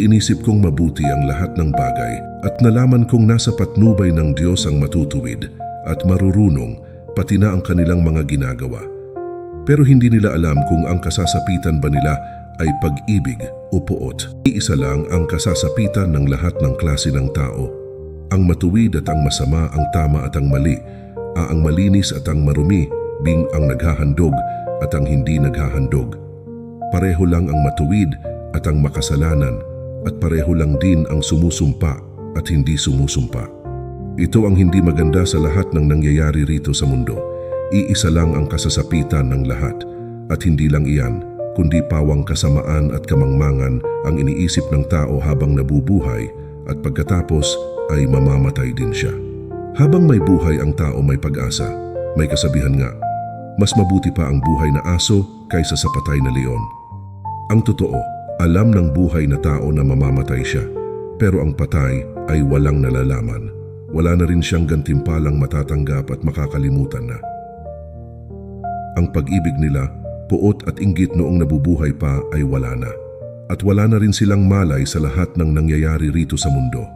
Inisip kong mabuti ang lahat ng bagay at nalaman kong nasa patnubay ng Diyos ang matutuwid at marurunong pati na ang kanilang mga ginagawa. Pero hindi nila alam kung ang kasasapitan ba nila ay pag-ibig o puot. Iisa lang ang kasasapitan ng lahat ng klase ng tao. Ang matuwid at ang masama, ang tama at ang mali, ang malinis at ang marumi, bing ang naghahandog at ang hindi naghahandog. Pareho lang ang matuwid at ang makasalanan at pareho lang din ang sumusumpa at hindi sumusumpa. Ito ang hindi maganda sa lahat ng nangyayari rito sa mundo. Iisa lang ang kasasapitan ng lahat at hindi lang iyan, kundi pawang kasamaan at kamangmangan ang iniisip ng tao habang nabubuhay at pagkatapos ay mamamatay din siya. Habang may buhay ang tao may pag-asa. May kasabihan nga, mas mabuti pa ang buhay na aso kaysa sa patay na leon. Ang totoo, alam ng buhay na tao na mamamatay siya, pero ang patay ay walang nalalaman. Wala na rin siyang gantimpalang matatanggap at makakalimutan na. Ang pag-ibig nila, puot at inggit noong nabubuhay pa ay wala na. At wala na rin silang malay sa lahat ng nangyayari rito sa mundo.